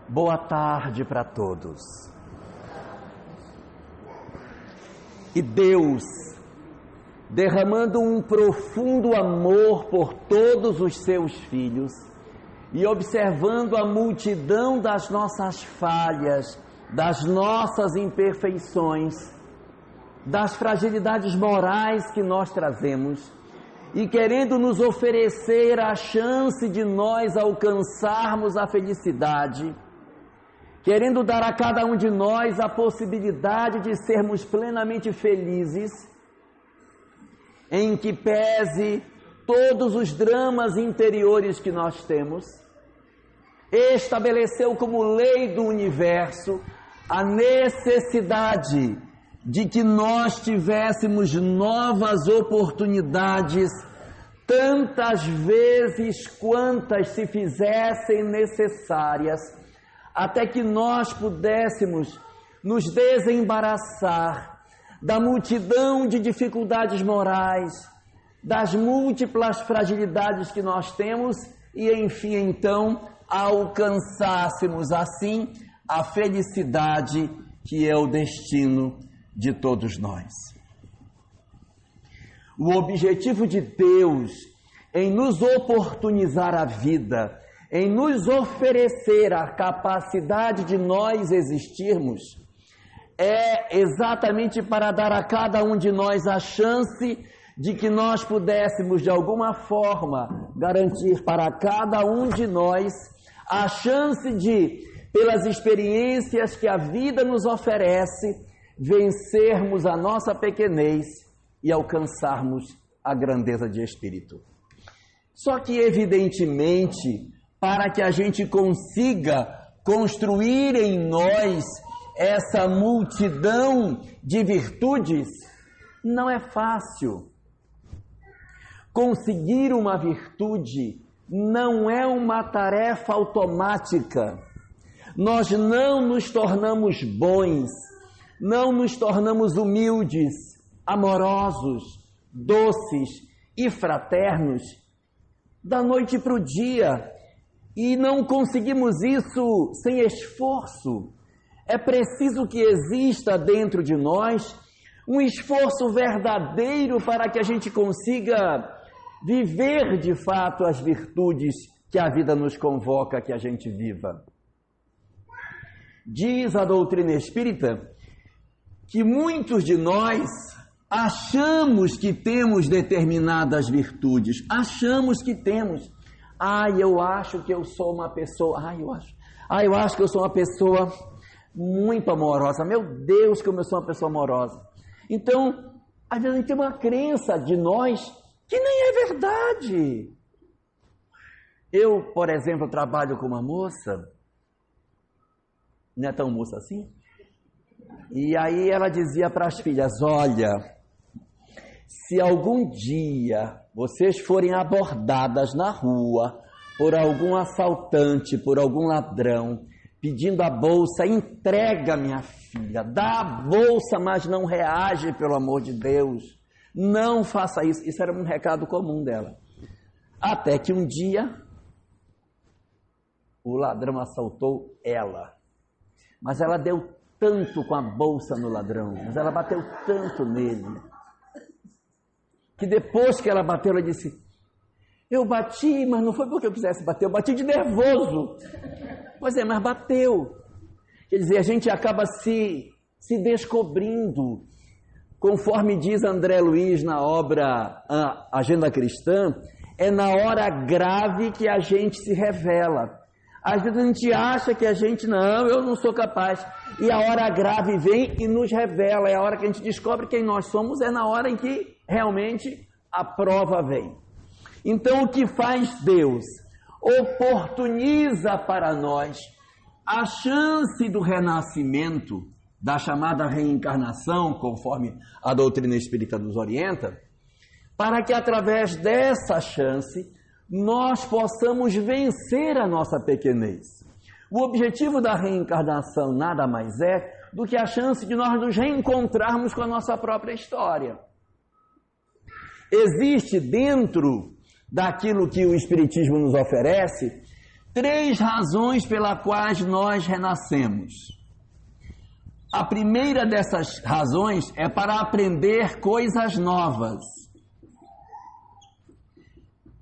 Boa tarde para todos. E Deus, derramando um profundo amor por todos os seus filhos e observando a multidão das nossas falhas, das nossas imperfeições, das fragilidades morais que nós trazemos, e querendo nos oferecer a chance de nós alcançarmos a felicidade, querendo dar a cada um de nós a possibilidade de sermos plenamente felizes, em que pese todos os dramas interiores que nós temos, estabeleceu como lei do universo a necessidade de que nós tivéssemos novas oportunidades, tantas vezes quantas se fizessem necessárias, até que nós pudéssemos nos desembaraçar da multidão de dificuldades morais, das múltiplas fragilidades que nós temos e, enfim, então, alcançássemos assim a felicidade que é o destino de todos nós. O objetivo de Deus em nos oportunizar a vida, em nos oferecer a capacidade de nós existirmos, é exatamente para dar a cada um de nós a chance de que nós pudéssemos, de alguma forma, garantir para cada um de nós a chance de, pelas experiências que a vida nos oferece, vencermos a nossa pequenez e alcançarmos a grandeza de espírito. Só que, evidentemente, para que a gente consiga construir em nós essa multidão de virtudes, não é fácil. Conseguir uma virtude não é uma tarefa automática. Nós não nos tornamos bons, não nos tornamos humildes, amorosos, doces e fraternos da noite para o dia. E não conseguimos isso sem esforço. É preciso que exista dentro de nós um esforço verdadeiro para que a gente consiga viver de fato as virtudes que a vida nos convoca que a gente viva. Diz a doutrina espírita que muitos de nós achamos que temos determinadas virtudes, achamos que temos. Eu acho que eu sou uma pessoa, eu acho que eu sou uma pessoa muito amorosa. Meu Deus, como eu sou uma pessoa amorosa. Então, às vezes a gente tem uma crença de nós que nem é verdade. Eu, por exemplo, trabalho com uma moça, não é tão moça assim, e aí ela dizia para as filhas: olha, se algum dia vocês forem abordadas na rua por algum assaltante, por algum ladrão, pedindo a bolsa, entrega, minha filha, dá a bolsa, mas não reage, pelo amor de Deus. Não faça isso. Isso era um recado comum dela. Até que um dia, o ladrão assaltou ela. Mas ela deu tanto com a bolsa no ladrão, mas ela bateu tanto nele, que depois que ela bateu, ela disse: eu bati, mas não foi porque eu quisesse bater, eu bati de nervoso. Pois é, mas bateu. Quer dizer, a gente acaba se descobrindo, conforme diz André Luiz na obra Agenda Cristã, é na hora grave que a gente se revela. Às vezes a gente acha que a gente, eu não sou capaz. E a hora grave vem e nos revela. É a hora que a gente descobre quem nós somos, é na hora em que realmente a prova vem. Então, o que faz Deus? Oportuniza para nós a chance do renascimento, da chamada reencarnação, conforme a doutrina espírita nos orienta, para que através dessa chance nós possamos vencer a nossa pequenez. O objetivo da reencarnação nada mais é do que a chance de nós nos reencontrarmos com a nossa própria história. Existe dentro daquilo que o Espiritismo nos oferece 3 razões pelas quais nós renascemos. A primeira dessas razões é para aprender coisas novas.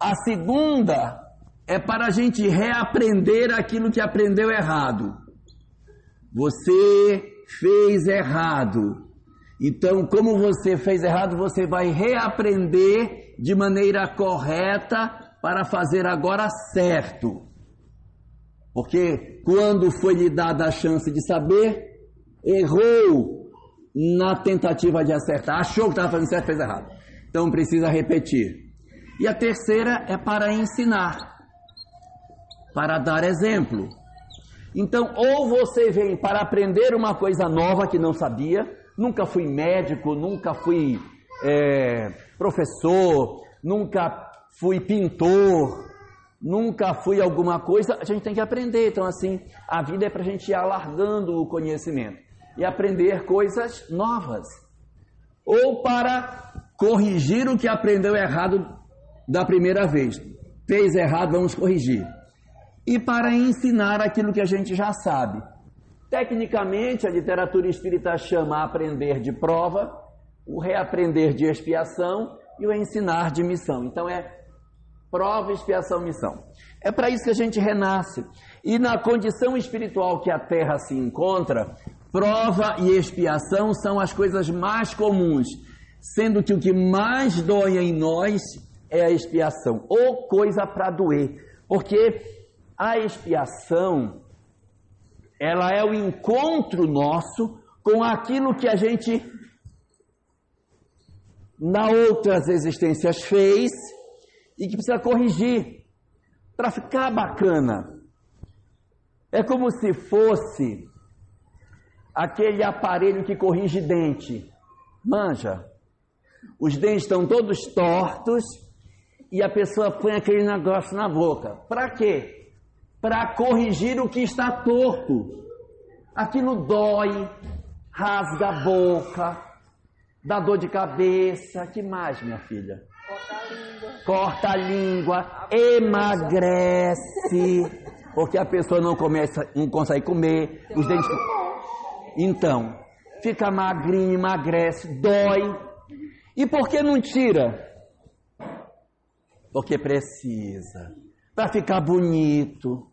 A segunda é para a gente reaprender aquilo que aprendeu errado. Você fez errado. Então, como você fez errado, você vai reaprender de maneira correta para fazer agora certo. Porque quando foi lhe dada a chance de saber, errou na tentativa de acertar. Achou que estava fazendo certo, fez errado. Então precisa repetir. E a terceira é para ensinar, para dar exemplo. Então, ou você vem para aprender uma coisa nova que não sabia, nunca fui médico, nunca fui professor, nunca fui pintor, nunca fui alguma coisa, a gente tem que aprender. Então, assim, a vida é para a gente ir alargando o conhecimento e aprender coisas novas. Ou para corrigir o que aprendeu errado da primeira vez. Fez errado, vamos corrigir. E para ensinar aquilo que a gente já sabe. Tecnicamente, a literatura espírita chama aprender de prova, o reaprender de expiação e o ensinar de missão. Então é prova, expiação, missão. É para isso que a gente renasce. E na condição espiritual que a Terra se encontra, prova e expiação são as coisas mais comuns, sendo que o que mais dói em nós é a expiação, ou coisa para doer, porque a expiação, ela é o encontro nosso com aquilo que a gente, na outras existências, fez e que precisa corrigir para ficar bacana. É como se fosse aquele aparelho que corrige dente. Manja, os dentes estão todos tortos e a pessoa põe aquele negócio na boca. Para quê? Para corrigir o que está torto. Aquilo dói, rasga a boca, dá dor de cabeça. Que mais, minha filha? Corta a língua, emagrece, porque a pessoa não consegue comer, os dentes... Então, fica magrinho, emagrece, dói. E por que não tira? Porque precisa, para ficar bonito.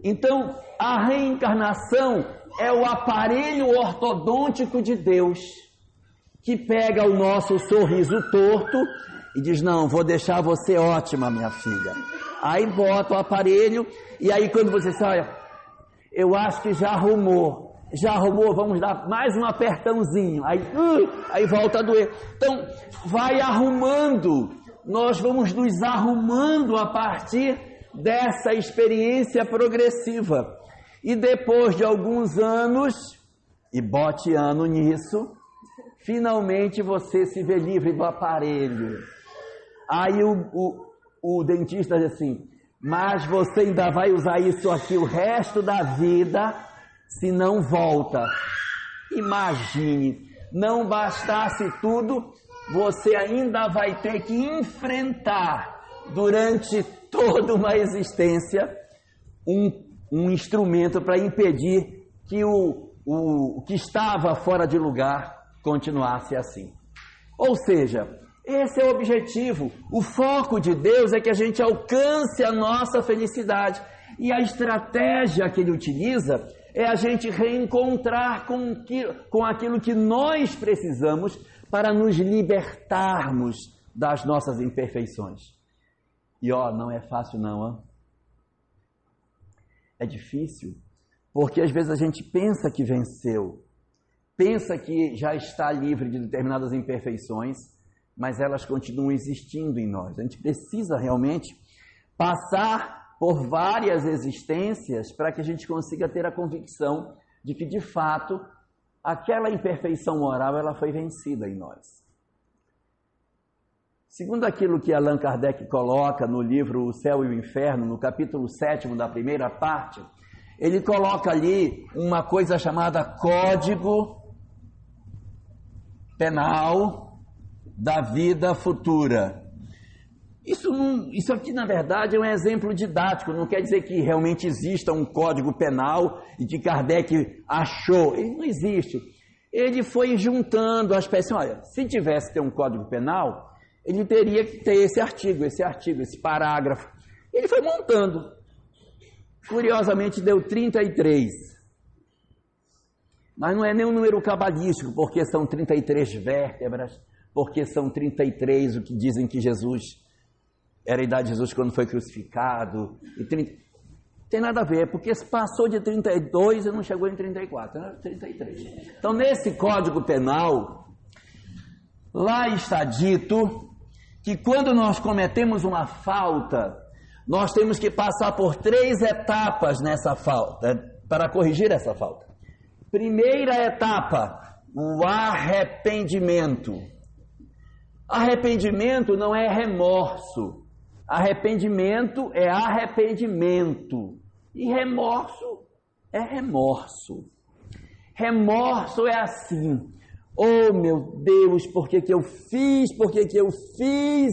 Então, a reencarnação é o aparelho ortodôntico de Deus, que pega o nosso sorriso torto e diz, não, vou deixar você ótima, minha filha. Aí bota o aparelho, e aí quando você diz, olha, eu acho que já arrumou, vamos dar mais um apertãozinho, aí volta a doer. Então, vai arrumando, nós vamos nos arrumando a partir dessa experiência progressiva. E depois de alguns anos, e bote ano nisso, finalmente você se vê livre do aparelho. Aí o dentista diz assim, mas você ainda vai usar isso aqui o resto da vida, se não volta. Imagine, não bastasse tudo, você ainda vai ter que enfrentar durante toda uma existência um instrumento para impedir que o que estava fora de lugar continuasse assim. Ou seja, esse é o objetivo. O foco de Deus é que a gente alcance a nossa felicidade. E a estratégia que Ele utiliza é a gente reencontrar com aquilo que nós precisamos para nos libertarmos das nossas imperfeições. E não é fácil não, É difícil, porque às vezes a gente pensa que venceu, pensa que já está livre de determinadas imperfeições, mas elas continuam existindo em nós. A gente precisa realmente passar por várias existências para que a gente consiga ter a convicção de que, de fato, aquela imperfeição moral ela foi vencida em nós. Segundo aquilo que Allan Kardec coloca no livro O Céu e o Inferno, no capítulo 7º da primeira parte, ele coloca ali uma coisa chamada Código Penal da Vida Futura. Isso aqui, na verdade, é um exemplo didático, não quer dizer que realmente exista um código penal e que Kardec achou. Ele não existe. Ele foi juntando as peças. Olha, se tivesse que ter um código penal, ele teria que ter esse artigo, esse parágrafo. Ele foi montando. Curiosamente, deu 33. Mas não é nem um número cabalístico, porque são 33 vértebras, porque são 33 o que dizem que Jesus... Era a idade de Jesus quando foi crucificado. E 30... Tem nada a ver, porque se passou de 32 e não chegou em 34, era 33. Então, nesse Código Penal, lá está dito que quando nós cometemos uma falta, nós temos que passar por 3 etapas nessa falta, para corrigir essa falta. Primeira etapa, o arrependimento. Arrependimento não é remorso. Arrependimento é arrependimento. E remorso é remorso. Remorso é assim: oh meu Deus, por que eu fiz? Por que eu fiz?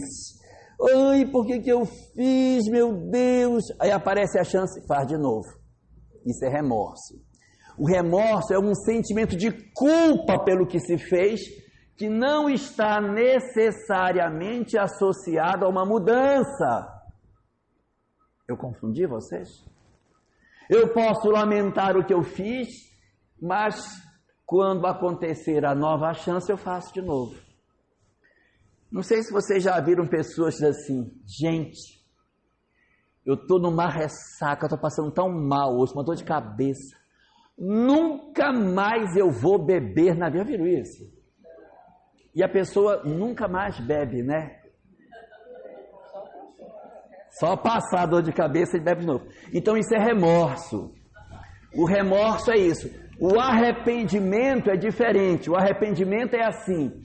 Ai, por que eu fiz, meu Deus? Aí aparece a chance, faz de novo. Isso é remorso. O remorso é um sentimento de culpa pelo que se fez, que não está necessariamente associado a uma mudança. Eu confundi vocês? Eu posso lamentar o que eu fiz, mas quando acontecer a nova chance, eu faço de novo. Não sei se vocês já viram pessoas assim: gente, eu estou numa ressaca, eu estou passando tão mal hoje, uma dor de cabeça, nunca mais eu vou beber na vida. Viram isso? E a pessoa nunca mais bebe, né? Só passar a dor de cabeça e bebe de novo. Então isso é remorso. O remorso é isso. O arrependimento é diferente. O arrependimento é assim: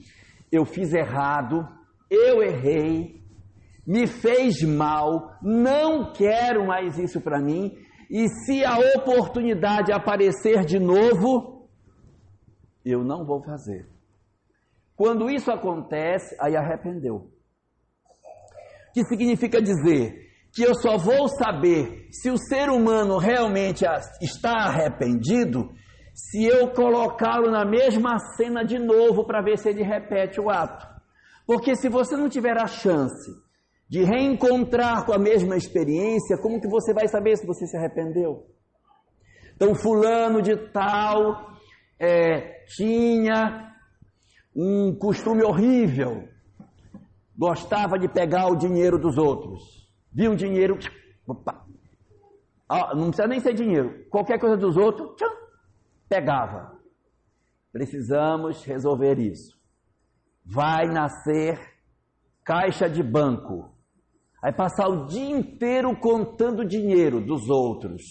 eu fiz errado, eu errei, me fez mal, não quero mais isso para mim, e se a oportunidade aparecer de novo, eu não vou fazer. Quando isso acontece, aí arrependeu. O que significa dizer que eu só vou saber se o ser humano realmente está arrependido se eu colocá-lo na mesma cena de novo para ver se ele repete o ato. Porque se você não tiver a chance de reencontrar com a mesma experiência, como que você vai saber se você se arrependeu? Então, fulano de tal tinha um costume horrível, gostava de pegar o dinheiro dos outros, via um dinheiro, opa, não precisa nem ser dinheiro, qualquer coisa dos outros, tchum, pegava. Precisamos resolver isso. Vai nascer caixa de banco, vai passar o dia inteiro contando dinheiro dos outros,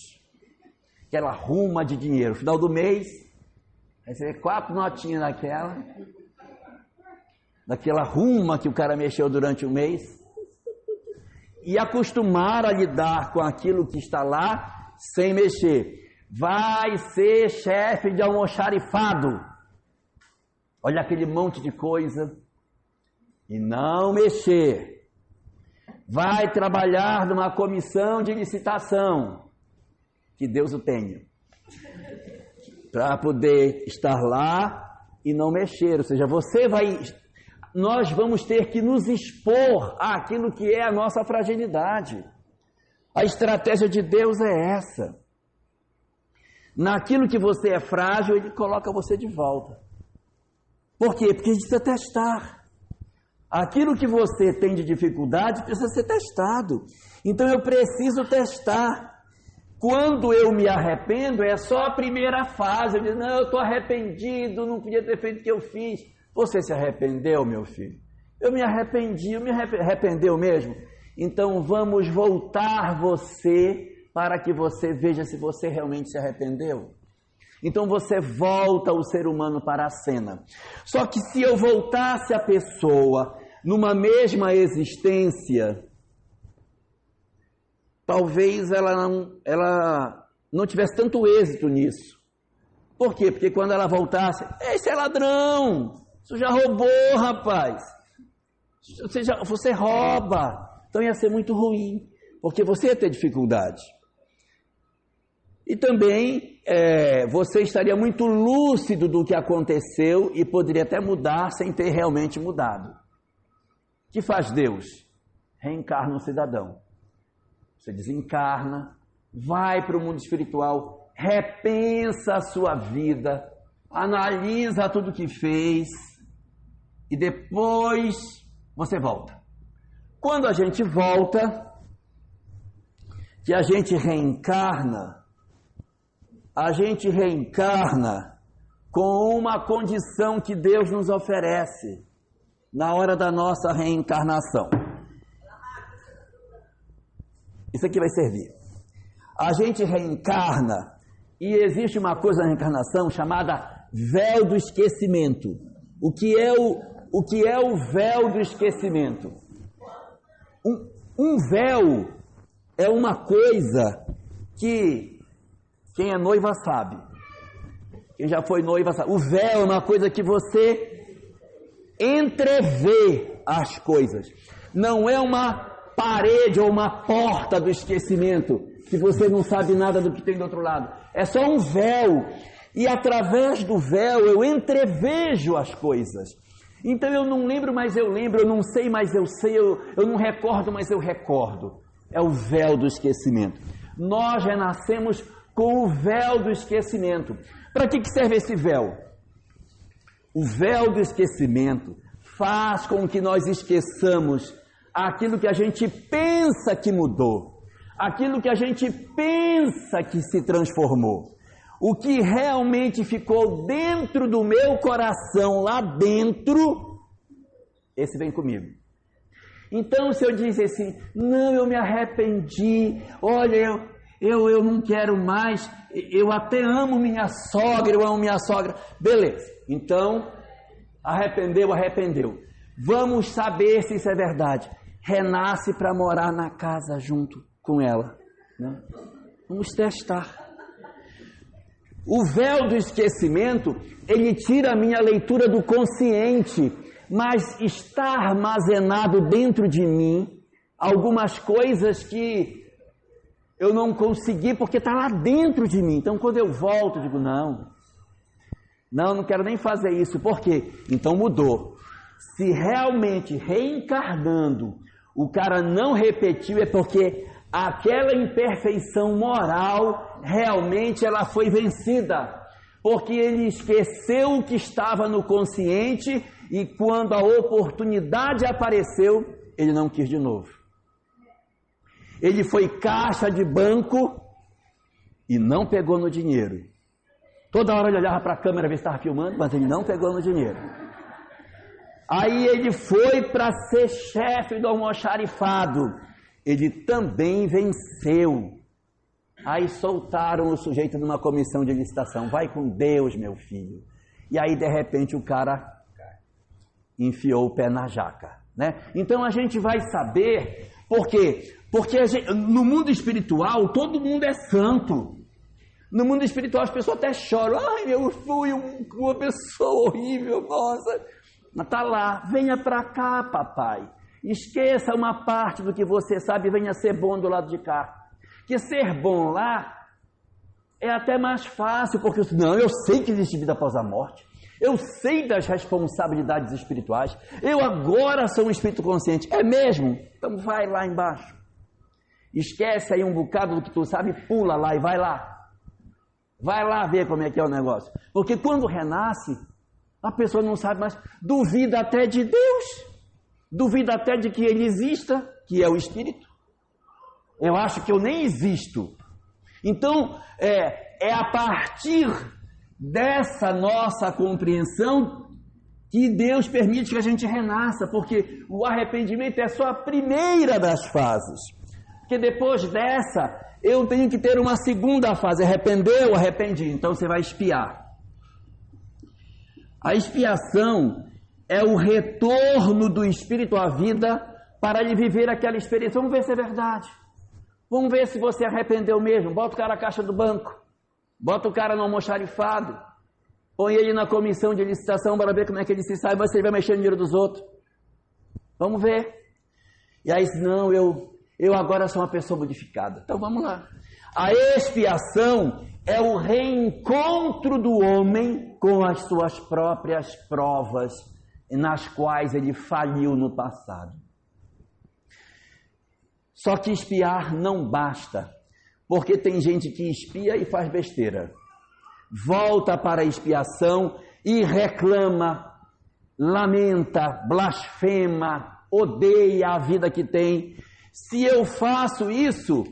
aquela ruma de dinheiro, no final do mês, vai ser 4 notinhas daquela ruma que o cara mexeu durante o mês, e acostumar a lidar com aquilo que está lá sem mexer. Vai ser chefe de almoxarifado. Olha aquele monte de coisa e não mexer. Vai trabalhar numa comissão de licitação, que Deus o tenha, para poder estar lá e não mexer. Ou seja, nós vamos ter que nos expor àquilo que é a nossa fragilidade. A estratégia de Deus é essa. Naquilo que você é frágil, Ele coloca você de volta. Por quê? Porque a gente precisa testar. Aquilo que você tem de dificuldade precisa ser testado. Então eu preciso testar. Quando eu me arrependo, é só a primeira fase. Eu digo, não, eu estou arrependido, não podia ter feito o que eu fiz. Você se arrependeu, meu filho? Eu me arrependi, arrependeu mesmo? Então vamos voltar você para que você veja se você realmente se arrependeu. Então você volta o ser humano para a cena. Só que se eu voltasse a pessoa numa mesma existência, talvez ela não tivesse tanto êxito nisso. Por quê? Porque quando ela voltasse, esse é ladrão, você já roubou, rapaz. Você rouba, Então ia ser muito ruim, porque você ia ter dificuldade. E também você estaria muito lúcido do que aconteceu e poderia até mudar sem ter realmente mudado. O que faz Deus? Reencarna um cidadão. Você desencarna, vai para o mundo espiritual, repensa a sua vida, analisa tudo que fez e depois você volta. Quando a gente volta, que a gente reencarna com uma condição que Deus nos oferece na hora da nossa reencarnação. Isso aqui vai servir. A gente reencarna e existe uma coisa na reencarnação chamada véu do esquecimento. O que é o véu do esquecimento? Um véu é uma coisa que quem é noiva sabe. Quem já foi noiva sabe. O véu é uma coisa que você entrevê as coisas. Não é uma parede ou uma porta do esquecimento, que você não sabe nada do que tem do outro lado. É só um véu. E através do véu eu entrevejo as coisas. Então eu não lembro, mas eu lembro, eu não sei, mas eu sei, eu não recordo, mas eu recordo. É o véu do esquecimento. Nós renascemos com o véu do esquecimento. Para que serve esse véu? O véu do esquecimento faz com que nós esqueçamos aquilo que a gente pensa que mudou, aquilo que a gente pensa que se transformou. O que realmente ficou dentro do meu coração, lá dentro, esse vem comigo. Então, se eu dizer assim, não, eu me arrependi, olha, eu não quero mais, eu até amo minha sogra, eu amo minha sogra. Beleza, então, arrependeu. Vamos saber se isso é verdade. Renasce para morar na casa junto com ela. Né? Vamos testar. O véu do esquecimento, ele tira a minha leitura do consciente, mas está armazenado dentro de mim algumas coisas que eu não consegui porque está lá dentro de mim. Então quando eu volto, eu digo, não quero nem fazer isso. Por quê? Então mudou. Se realmente reencarnando o cara não repetiu, é porque aquela imperfeição moral realmente ela foi vencida, porque ele esqueceu o que estava no consciente e quando a oportunidade apareceu, ele não quis de novo. Ele foi caixa de banco e não pegou no dinheiro. Toda hora ele olhava para a câmera ver se estava filmando, mas ele não pegou no dinheiro. Aí ele foi para ser chefe do almoxarifado. Ele também venceu. Aí soltaram o sujeito numa comissão de licitação. Vai com Deus, meu filho. E aí, de repente, o cara enfiou o pé na jaca. Né? Então, a gente vai saber... Por quê? Porque no mundo espiritual, todo mundo é santo. No mundo espiritual, as pessoas até choram. Ai, eu fui uma pessoa horrível, nossa. Mas tá lá. Venha para cá, papai. Esqueça uma parte do que você sabe e venha ser bom do lado de cá. Que ser bom lá é até mais fácil, porque eu sei que existe vida após a morte. Eu sei das responsabilidades espirituais. Eu agora sou um espírito consciente. É mesmo? Então vai lá embaixo. Esquece aí um bocado do que tu sabe, pula lá e vai lá. Vai lá ver como é que é o negócio. Porque quando renasce, a pessoa não sabe mais, duvida até de Deus. Duvida até de que ele exista, que é o Espírito. Eu acho que eu nem existo. Então, é a partir dessa nossa compreensão que Deus permite que a gente renasça, porque o arrependimento é só a primeira das fases. Porque depois dessa, eu tenho que ter uma segunda fase. Arrependeu, arrependi. Então você vai expiar. A expiação é o retorno do espírito à vida para ele viver aquela experiência. Vamos ver se é verdade. Vamos ver se você arrependeu mesmo. Bota o cara na caixa do banco. Bota o cara no almoxarifado. Põe ele na comissão de licitação para ver como é que ele se sai, mas se ele vai mexer no dinheiro dos outros. Vamos ver. E aí, não, eu agora sou uma pessoa modificada. Então vamos lá. A expiação é o reencontro do homem com as suas próprias provas nas quais ele faliu no passado. Só que expiar não basta, porque tem gente que expia e faz besteira. Volta para a expiação e reclama, lamenta, blasfema, odeia a vida que tem. Se eu faço isso,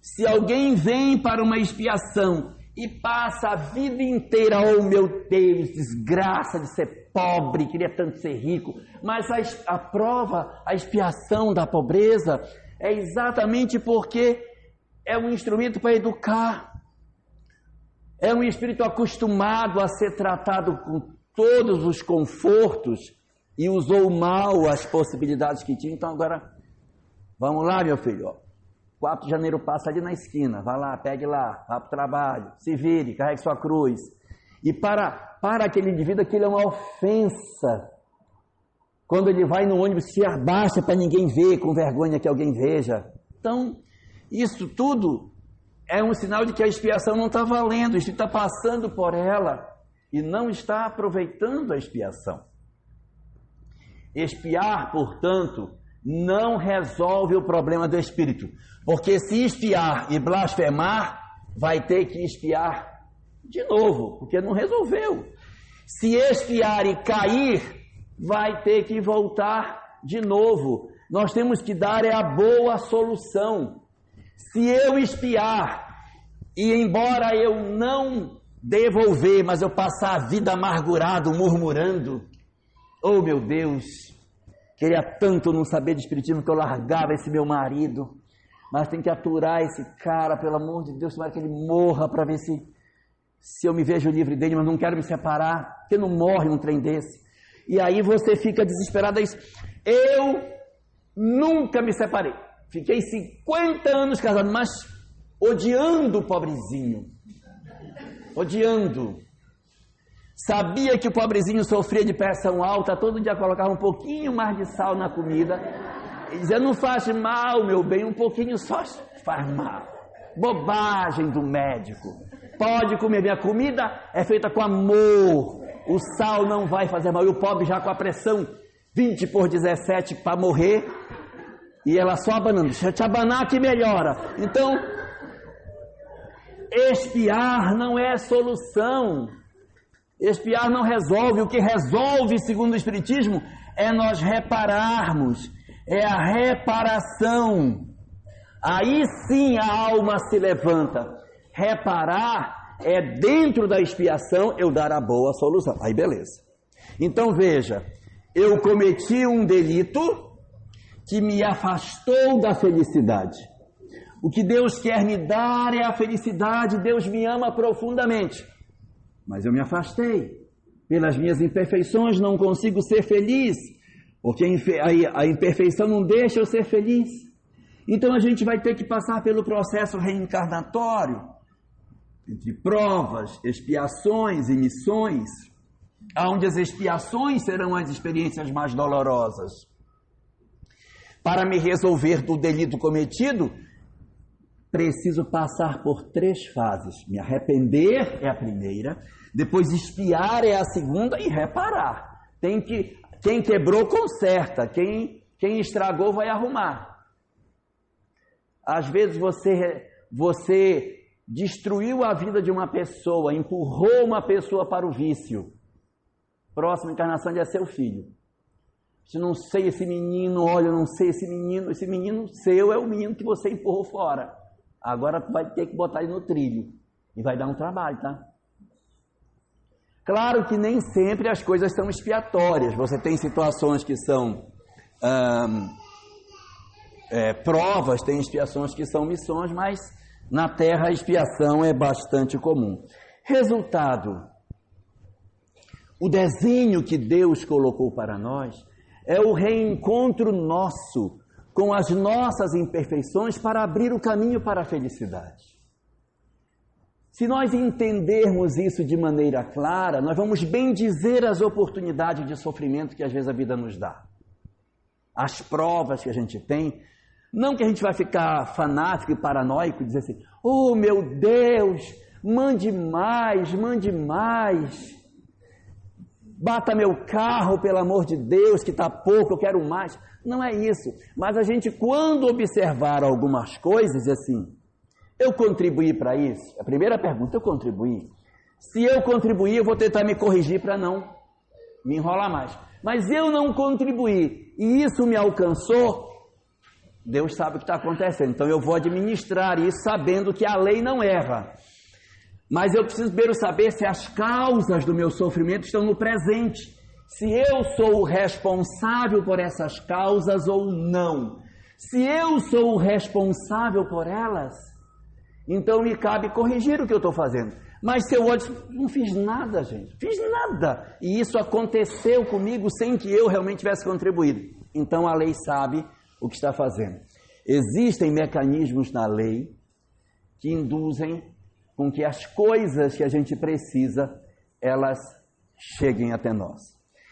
se alguém vem para uma expiação e passa a vida inteira, oh meu Deus, desgraça de ser pobre, queria tanto ser rico, mas a prova, a expiação da pobreza é exatamente porque é um instrumento para educar. É um espírito acostumado a ser tratado com todos os confortos e usou mal as possibilidades que tinha. Então agora, vamos lá, meu filho, ó. 4 de janeiro passa ali na esquina, vai lá, pegue lá, vá para o trabalho, se vire, carregue sua cruz. E para aquele indivíduo aquilo é uma ofensa. Quando ele vai no ônibus, se abaixa para ninguém ver, com vergonha que alguém veja. Então, isso tudo é um sinal de que a expiação não está valendo, isso está passando por ela e não está aproveitando a expiação. Expiar, portanto, não resolve o problema do espírito, porque se expiar e blasfemar, vai ter que expiar de novo, porque não resolveu. Se expiar e cair, vai ter que voltar de novo. Nós temos que dar a boa solução. Se eu expiar e embora eu não devolver, mas eu passar a vida amargurado, murmurando, oh meu Deus, queria tanto não saber de espiritismo que eu largava esse meu marido, mas tem que aturar esse cara, pelo amor de Deus, tomara que ele morra para ver se eu me vejo livre dele, mas não quero me separar, porque não morre um trem desse. E aí você fica desesperado, eu nunca me separei. Fiquei 50 anos casado, mas odiando o pobrezinho. Odiando. Sabia que o pobrezinho sofria de pressão alta, todo dia colocava um pouquinho mais de sal na comida. E dizia, não faz mal, meu bem, um pouquinho só faz mal. Bobagem do médico. Pode comer, minha comida é feita com amor. O sal não vai fazer mal. E o pobre já com a pressão 20 por 17 para morrer. E ela só abanando. Deixa eu te abanar que melhora. Então, expiar não é solução. Expiar não resolve. O que resolve, segundo o Espiritismo, é nós repararmos. É a reparação. Aí sim a alma se levanta. Reparar é dentro da expiação eu dar a boa solução. Aí beleza. Então veja, eu cometi um delito que me afastou da felicidade. O que Deus quer me dar é a felicidade. Deus me ama profundamente. Mas eu me afastei. Pelas minhas imperfeições não consigo ser feliz. Porque a imperfeição não deixa eu ser feliz. Então a gente vai ter que passar pelo processo reencarnatório. Entre provas, expiações e missões. Onde as expiações serão as experiências mais dolorosas. Para me resolver do delito cometido, preciso passar por 3 fases. Me arrepender é a primeira, depois expiar é a segunda e reparar. Quem quebrou, conserta. Quem estragou, vai arrumar. Às vezes você destruiu a vida de uma pessoa, empurrou uma pessoa para o vício. Próxima encarnação ele é seu filho. Se não sei esse menino, olha, eu não sei esse menino seu é o menino que você empurrou fora. Agora tu vai ter que botar ele no trilho. E vai dar um trabalho, tá? Claro que nem sempre as coisas são expiatórias. Você tem situações que são provas, tem expiações que são missões, mas na Terra a expiação é bastante comum. Resultado, o desenho que Deus colocou para nós é o reencontro nosso com as nossas imperfeições para abrir o caminho para a felicidade. Se nós entendermos isso de maneira clara, nós vamos bem dizer as oportunidades de sofrimento que às vezes a vida nos dá. as provas que a gente tem. Não que a gente vai ficar fanático e paranoico e dizer assim, oh meu Deus, mande mais, bata meu carro, pelo amor de Deus, que está pouco, eu quero mais. Não é isso, mas a gente quando observar algumas coisas, assim, eu contribuí para isso? A primeira pergunta, eu contribuí? Se eu contribuir, eu vou tentar me corrigir para não me enrolar mais. Mas eu não contribuí e isso me alcançou, Deus sabe o que está acontecendo. Então eu vou administrar isso sabendo que a lei não erra. Mas eu preciso primeiro saber se as causas do meu sofrimento estão no presente. Se eu sou o responsável por essas causas ou não. Se eu sou o responsável por elas, então me cabe corrigir o que eu estou fazendo. Mas se eu olho, não fiz nada, gente. Fiz nada. E isso aconteceu comigo sem que eu realmente tivesse contribuído. Então a lei sabe o que está fazendo. Existem mecanismos na lei que induzem com que as coisas que a gente precisa, elas cheguem até nós.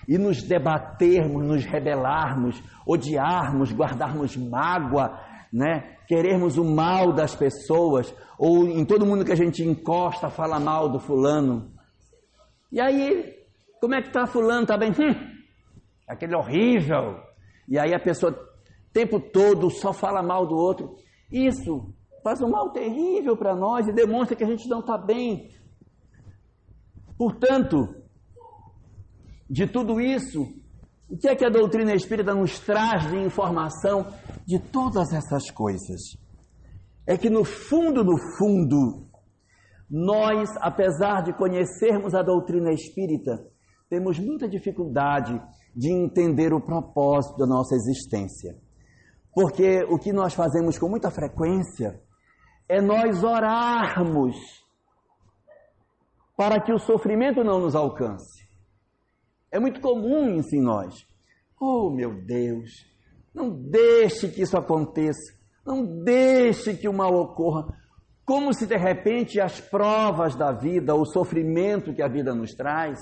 E nos debatermos, nos rebelarmos, odiarmos, guardarmos mágoa, né? Querermos o mal das pessoas, ou em todo mundo que a gente encosta, fala mal do fulano. E aí, como é que está fulano? Está bem? Aquele horrível. E aí a pessoa o tempo todo só fala mal do outro. Isso faz um mal terrível para nós e demonstra que a gente não está bem. Portanto, de tudo isso, o que é que a doutrina espírita nos traz de informação de todas essas coisas? É que no fundo, nós, apesar de conhecermos a doutrina espírita, temos muita dificuldade de entender o propósito da nossa existência. Porque o que nós fazemos com muita frequência é nós orarmos para que o sofrimento não nos alcance. É muito comum isso em nós. Oh, meu Deus, não deixe que isso aconteça, não deixe que o mal ocorra. Como se de repente as provas da vida, o sofrimento que a vida nos traz,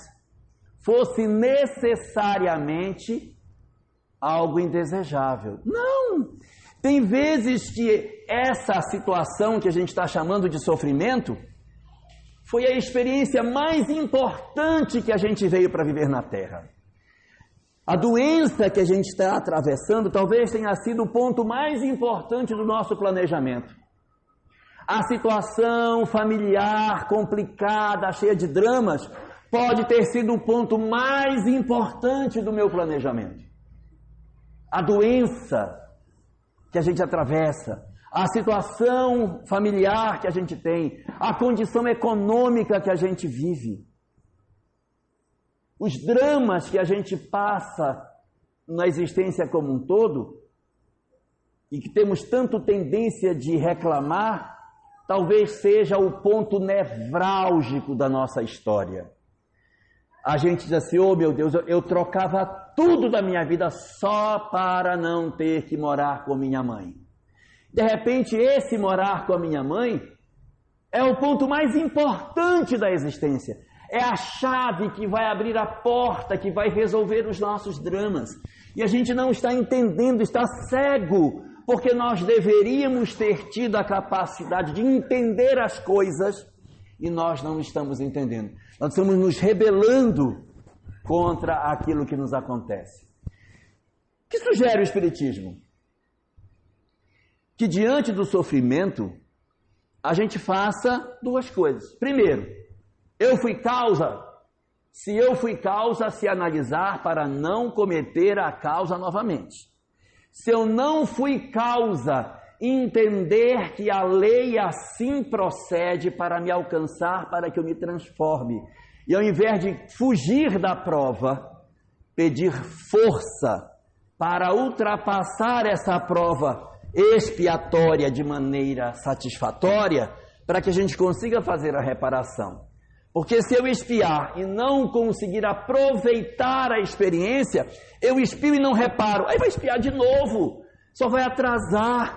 fosse necessariamente algo indesejável. Não! Tem vezes que essa situação que a gente está chamando de sofrimento foi a experiência mais importante que a gente veio para viver na Terra. A doença que a gente está atravessando talvez tenha sido o ponto mais importante do nosso planejamento. A situação familiar complicada, cheia de dramas, pode ter sido o ponto mais importante do meu planejamento. A doença que a gente atravessa, a situação familiar que a gente tem, a condição econômica que a gente vive, os dramas que a gente passa na existência como um todo, e que temos tanto tendência de reclamar, talvez seja o ponto nevrálgico da nossa história. A gente diz assim, oh meu Deus, eu trocava tudo da minha vida só para não ter que morar com minha mãe. De repente, esse morar com a minha mãe é o ponto mais importante da existência. É a chave que vai abrir a porta, que vai resolver os nossos dramas. E a gente não está entendendo, está cego, porque nós deveríamos ter tido a capacidade de entender as coisas e nós não estamos entendendo. Nós estamos nos rebelando contra aquilo que nos acontece. O que sugere o Espiritismo? Que diante do sofrimento, a gente faça duas coisas. Primeiro, eu fui causa. Se eu fui causa, se analisar para não cometer a causa novamente. Se eu não fui causa, entender que a lei assim procede para me alcançar, para que eu me transforme. E ao invés de fugir da prova, pedir força para ultrapassar essa prova expiatória de maneira satisfatória, para que a gente consiga fazer a reparação. Porque se eu espiar e não conseguir aproveitar a experiência, eu espio e não reparo, aí vai espiar de novo, só vai atrasar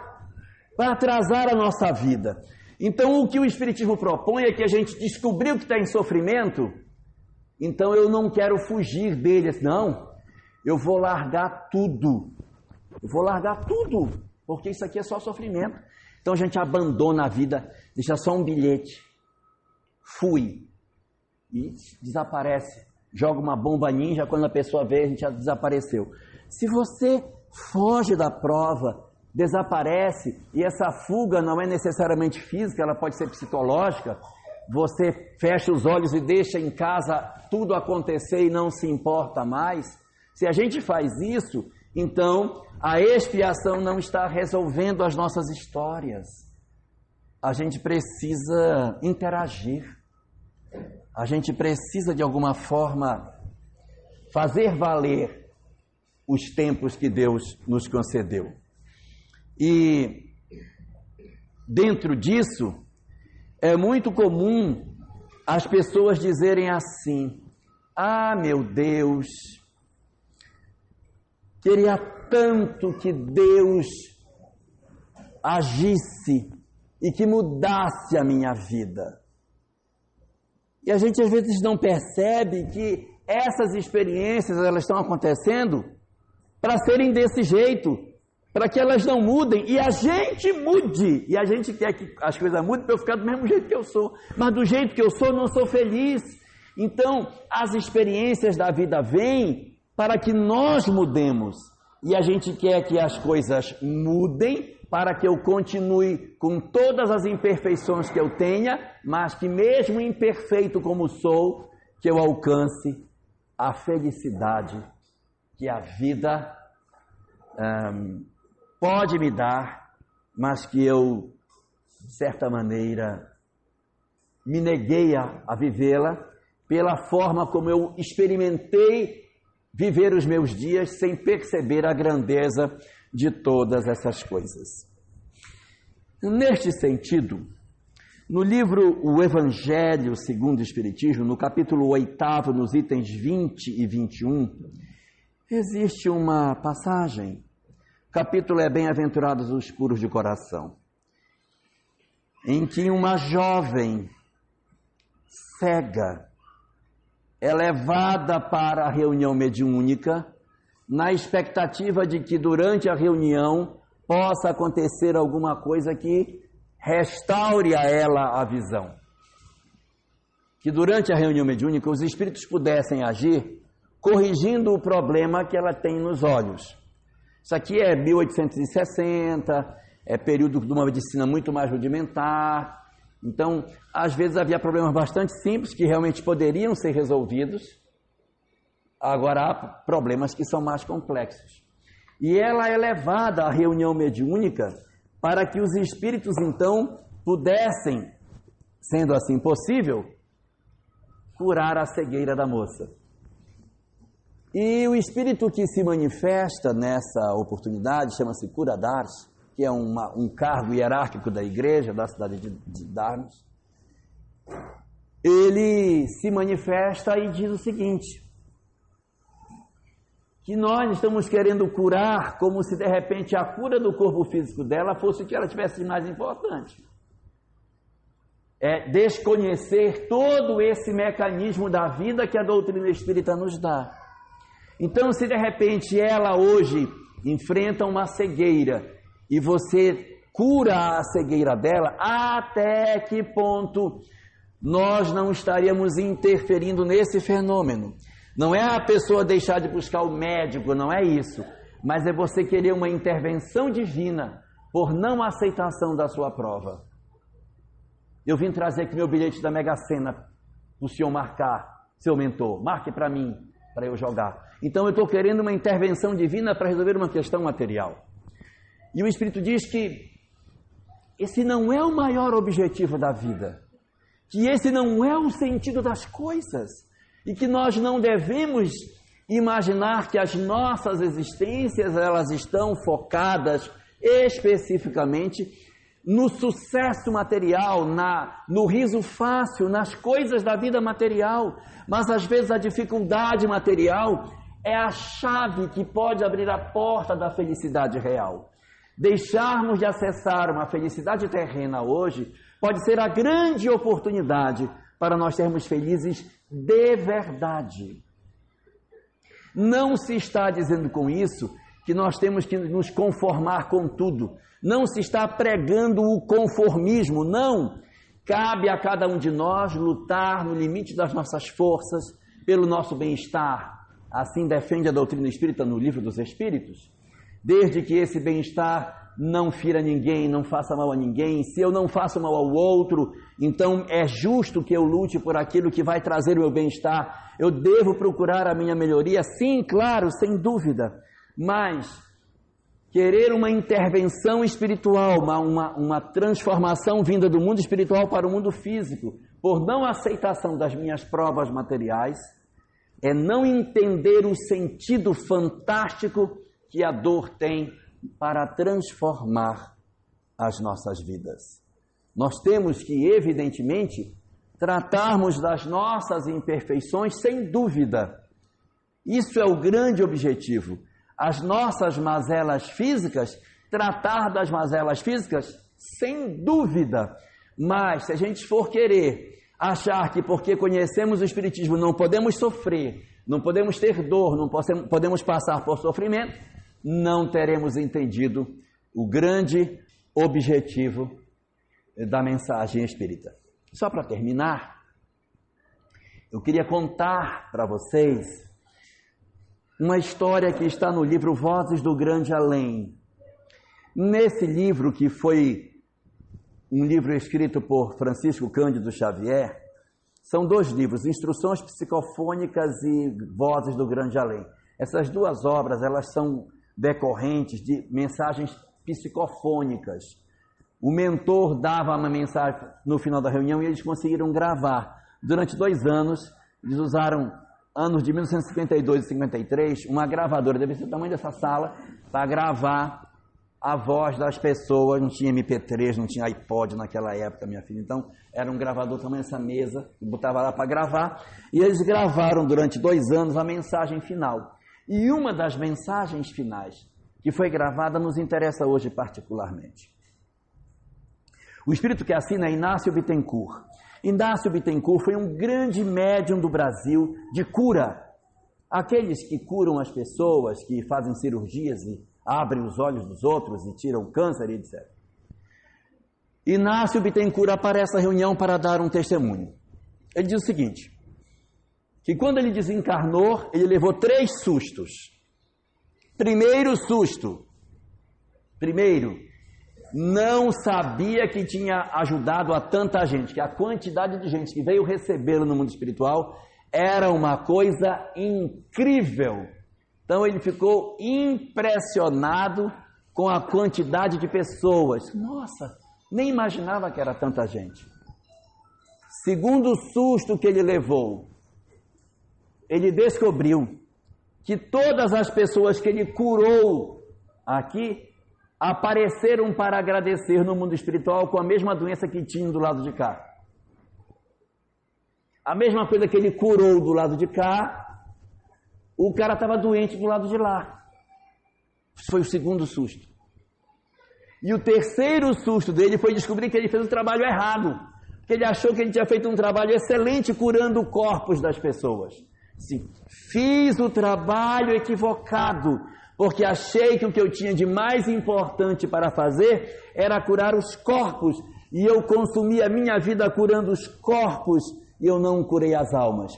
a nossa vida. Então o que o Espiritismo propõe é que a gente descobriu que está em sofrimento, então eu não quero fugir dele, não, eu vou largar tudo Eu vou largar tudo, porque isso aqui é só sofrimento. Então a gente abandona a vida, deixa só um bilhete. Fui. E desaparece. Joga uma bomba ninja, quando a pessoa vê, a gente já desapareceu. Se você foge da prova, desaparece, e essa fuga não é necessariamente física, ela pode ser psicológica, você fecha os olhos e deixa em casa tudo acontecer e não se importa mais. Se a gente faz isso, então a expiação não está resolvendo as nossas histórias. A gente precisa interagir. A gente precisa, de alguma forma, fazer valer os tempos que Deus nos concedeu. E, dentro disso, é muito comum as pessoas dizerem assim: ah, meu Deus, queria tanto que Deus agisse e que mudasse a minha vida. E a gente às vezes não percebe que essas experiências elas estão acontecendo para serem desse jeito, para que elas não mudem e a gente mude. E a gente quer que as coisas mudem para eu ficar do mesmo jeito que eu sou. Mas do jeito que eu sou, não sou feliz. Então, as experiências da vida vêm para que nós mudemos. E a gente quer que as coisas mudem para que eu continue com todas as imperfeições que eu tenha, mas que mesmo imperfeito como sou, que eu alcance a felicidade que a vida pode me dar, mas que eu, de certa maneira, me neguei a vivê-la pela forma como eu experimentei viver os meus dias sem perceber a grandeza de todas essas coisas. Neste sentido, no livro O Evangelho segundo o Espiritismo, no capítulo 8, nos itens 20 e 21, existe uma passagem. O capítulo é Bem-aventurados os puros de coração, em que uma jovem cega é levada para a reunião mediúnica na expectativa de que durante a reunião possa acontecer alguma coisa que restaure a ela a visão. Que durante a reunião mediúnica os espíritos pudessem agir corrigindo o problema que ela tem nos olhos. Isso aqui é 1860, é período de uma medicina muito mais rudimentar. Então, às vezes havia problemas bastante simples que realmente poderiam ser resolvidos. Agora há problemas que são mais complexos. E ela é levada à reunião mediúnica para que os espíritos, então, pudessem, sendo assim possível, curar a cegueira da moça. E o espírito que se manifesta nessa oportunidade chama-se Curadars, que é um cargo hierárquico da igreja, da cidade de Darmos. Ele se manifesta e diz o seguinte: que nós estamos querendo curar como se de repente a cura do corpo físico dela fosse o que ela tivesse de mais importante. É desconhecer todo esse mecanismo da vida que a doutrina espírita nos dá. Então, se de repente ela hoje enfrenta uma cegueira e você cura a cegueira dela, até que ponto nós não estaríamos interferindo nesse fenômeno? Não é a pessoa deixar de buscar o médico, não é isso, mas é você querer uma intervenção divina por não aceitação da sua prova. Eu vim trazer aqui meu bilhete da Mega Sena para o senhor marcar, seu mentor, marque para mim, para eu jogar. Então eu estou querendo uma intervenção divina para resolver uma questão material. E o Espírito diz que esse não é o maior objetivo da vida, que esse não é o sentido das coisas, e que nós não devemos imaginar que as nossas existências elas estão focadas especificamente no sucesso material, no riso fácil, nas coisas da vida material. Mas às vezes a dificuldade material é a chave que pode abrir a porta da felicidade real. Deixarmos de acessar uma felicidade terrena hoje pode ser a grande oportunidade para nós sermos felizes de verdade. Não se está dizendo com isso que nós temos que nos conformar com tudo. Não se está pregando o conformismo, não. Cabe a cada um de nós lutar no limite das nossas forças pelo nosso bem-estar. Assim defende a doutrina espírita no Livro dos Espíritos. Desde que esse bem-estar não fira ninguém, não faça mal a ninguém. Se eu não faço mal ao outro, então é justo que eu lute por aquilo que vai trazer o meu bem-estar. Eu devo procurar a minha melhoria? Sim, claro, sem dúvida. Mas querer uma intervenção espiritual, uma transformação vinda do mundo espiritual para o mundo físico, por não aceitação das minhas provas materiais, é não entender o sentido fantástico que a dor tem para transformar as nossas vidas. Nós temos que, evidentemente, tratarmos das nossas imperfeições sem dúvida. Isso é o grande objetivo. As nossas mazelas físicas, tratar das mazelas físicas sem dúvida. Mas se a gente for querer achar que porque conhecemos o Espiritismo não podemos sofrer, não podemos ter dor, não podemos passar por sofrimento, não teremos entendido o grande objetivo da mensagem espírita. Só para terminar, eu queria contar para vocês uma história que está no livro Vozes do Grande Além. Nesse livro, que foi um livro escrito por Francisco Cândido Xavier, são 2 livros, Instruções Psicofônicas e Vozes do Grande Além. Essas 2 obras, elas são decorrentes de mensagens psicofônicas. O mentor dava uma mensagem no final da reunião e eles conseguiram gravar. Durante 2 anos, eles usaram, anos de 1952 e 53, uma gravadora, deve ser o tamanho dessa sala, para gravar a voz das pessoas. Não tinha MP3, não tinha iPod naquela época, minha filha. Então, era um gravador tamanho dessa mesa, que botava lá para gravar. E eles gravaram durante 2 anos a mensagem final. E uma das mensagens finais que foi gravada nos interessa hoje particularmente. O espírito que assina é Inácio Bittencourt. Inácio Bittencourt foi um grande médium do Brasil de cura. Aqueles que curam as pessoas, que fazem cirurgias e abrem os olhos dos outros e tiram câncer e etc. Inácio Bittencourt aparece à reunião para dar um testemunho. Ele diz o seguinte, que quando ele desencarnou, ele levou 3 sustos. Primeiro susto. Primeiro, não sabia que tinha ajudado a tanta gente, que a quantidade de gente que veio recebê-lo no mundo espiritual era uma coisa incrível. Então ele ficou impressionado com a quantidade de pessoas. Nossa, nem imaginava que era tanta gente. Segundo susto que ele levou, ele descobriu que todas as pessoas que ele curou aqui apareceram para agradecer no mundo espiritual com a mesma doença que tinham do lado de cá. A mesma coisa que ele curou do lado de cá, o cara estava doente do lado de lá. Isso foi o segundo susto. E o terceiro susto dele foi descobrir que ele fez o trabalho errado. Que ele achou que ele tinha feito um trabalho excelente curando corpos das pessoas. Sim, fiz o trabalho equivocado, porque achei que o que eu tinha de mais importante para fazer era curar os corpos, e eu consumi a minha vida curando os corpos, e eu não curei as almas.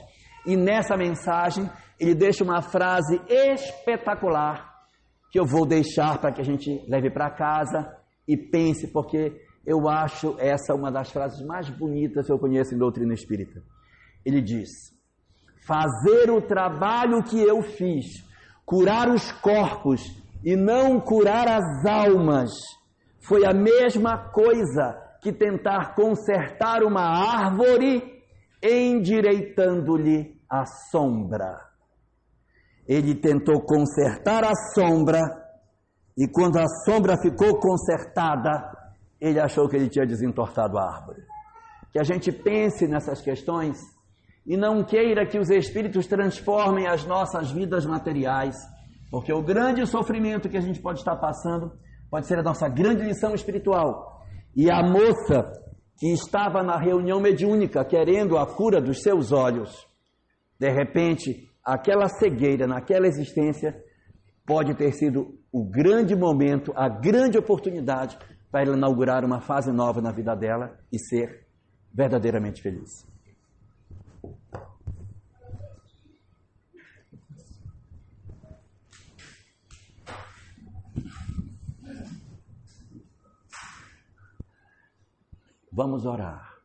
E nessa mensagem, ele deixa uma frase espetacular, que eu vou deixar para que a gente leve para casa e pense, porque eu acho essa uma das frases mais bonitas que eu conheço em doutrina espírita. Ele diz: fazer o trabalho que eu fiz, curar os corpos e não curar as almas, foi a mesma coisa que tentar consertar uma árvore endireitando-lhe a sombra. Ele tentou consertar a sombra e quando a sombra ficou consertada, ele achou que ele tinha desentortado a árvore. Que a gente pense nessas questões e não queira que os espíritos transformem as nossas vidas materiais, porque o grande sofrimento que a gente pode estar passando pode ser a nossa grande lição espiritual. E a moça que estava na reunião mediúnica querendo a cura dos seus olhos, de repente, aquela cegueira naquela existência pode ter sido o grande momento, a grande oportunidade para ela inaugurar uma fase nova na vida dela e ser verdadeiramente feliz. Vamos orar.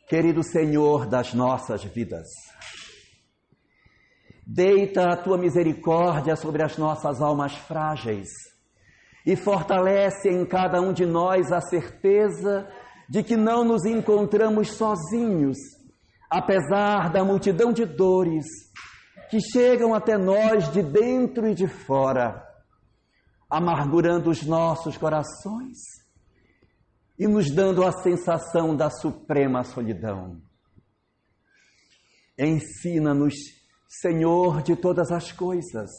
Querido Senhor das nossas vidas, deita a tua misericórdia sobre as nossas almas frágeis e fortalece em cada um de nós a certeza de que não nos encontramos sozinhos, apesar da multidão de dores que chegam até nós de dentro e de fora, amargurando os nossos corações e nos dando a sensação da suprema solidão. Ensina-nos, Senhor de todas as coisas,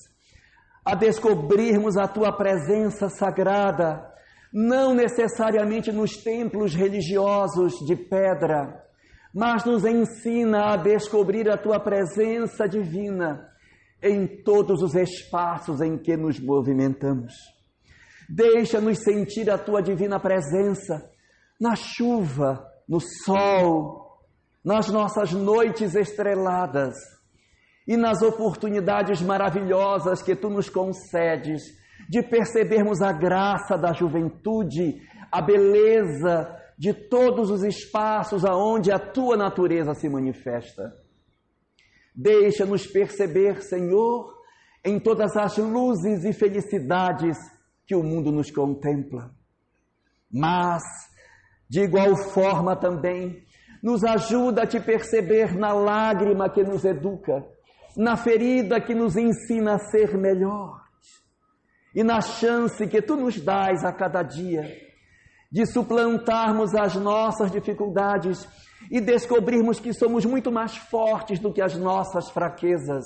a descobrirmos a Tua presença sagrada, não necessariamente nos templos religiosos de pedra, mas nos ensina a descobrir a Tua presença divina em todos os espaços em que nos movimentamos. Deixa-nos sentir a Tua divina presença na chuva, no sol, nas nossas noites estreladas e nas oportunidades maravilhosas que Tu nos concedes de percebermos a graça da juventude, a beleza de todos os espaços aonde a Tua natureza se manifesta. Deixa-nos perceber, Senhor, em todas as luzes e felicidades que o mundo nos contempla. Mas, de igual forma também, nos ajuda a Te perceber na lágrima que nos educa, na ferida que nos ensina a ser melhores e na chance que Tu nos dás a cada dia de suplantarmos as nossas dificuldades e descobrirmos que somos muito mais fortes do que as nossas fraquezas.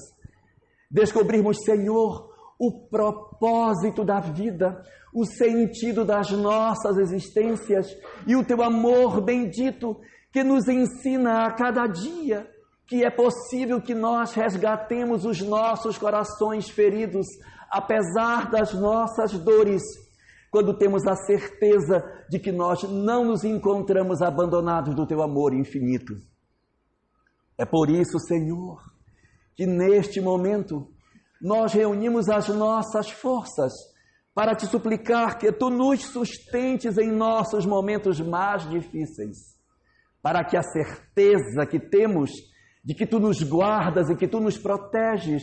Descobrirmos, Senhor, o propósito da vida, o sentido das nossas existências e o Teu amor bendito que nos ensina a cada dia que é possível que nós resgatemos os nossos corações feridos, apesar das nossas dores, quando temos a certeza de que nós não nos encontramos abandonados do Teu amor infinito. É por isso, Senhor, que neste momento nós reunimos as nossas forças para Te suplicar que Tu nos sustentes em nossos momentos mais difíceis, para que a certeza que temos de que Tu nos guardas e que Tu nos proteges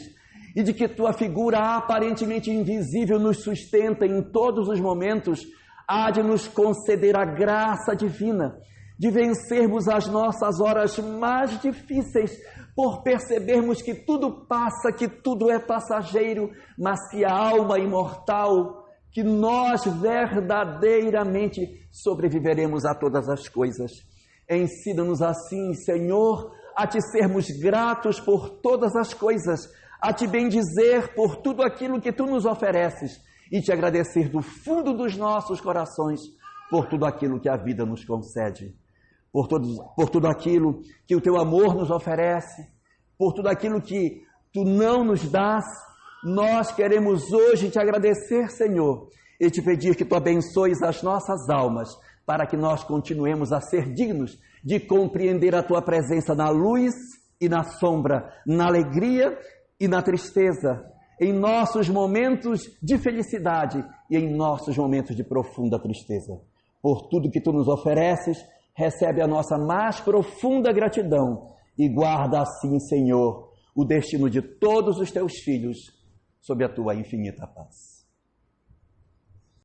e de que Tua figura aparentemente invisível nos sustenta em todos os momentos, há de nos conceder a graça divina de vencermos as nossas horas mais difíceis por percebermos que tudo passa, que tudo é passageiro, mas que a alma imortal, que nós verdadeiramente sobreviveremos a todas as coisas. Ensina-nos assim, Senhor, a Te sermos gratos por todas as coisas, a Te bendizer por tudo aquilo que Tu nos ofereces e Te agradecer do fundo dos nossos corações por tudo aquilo que a vida nos concede, por tudo aquilo que o Teu amor nos oferece, por tudo aquilo que Tu não nos dás. Nós queremos hoje Te agradecer, Senhor, e Te pedir que Tu abençoes as nossas almas para que nós continuemos a ser dignos de compreender a Tua presença na luz e na sombra, na alegria e na tristeza, em nossos momentos de felicidade e em nossos momentos de profunda tristeza. Por tudo que Tu nos ofereces, recebe a nossa mais profunda gratidão e guarda assim, Senhor, o destino de todos os Teus filhos sob a Tua infinita paz.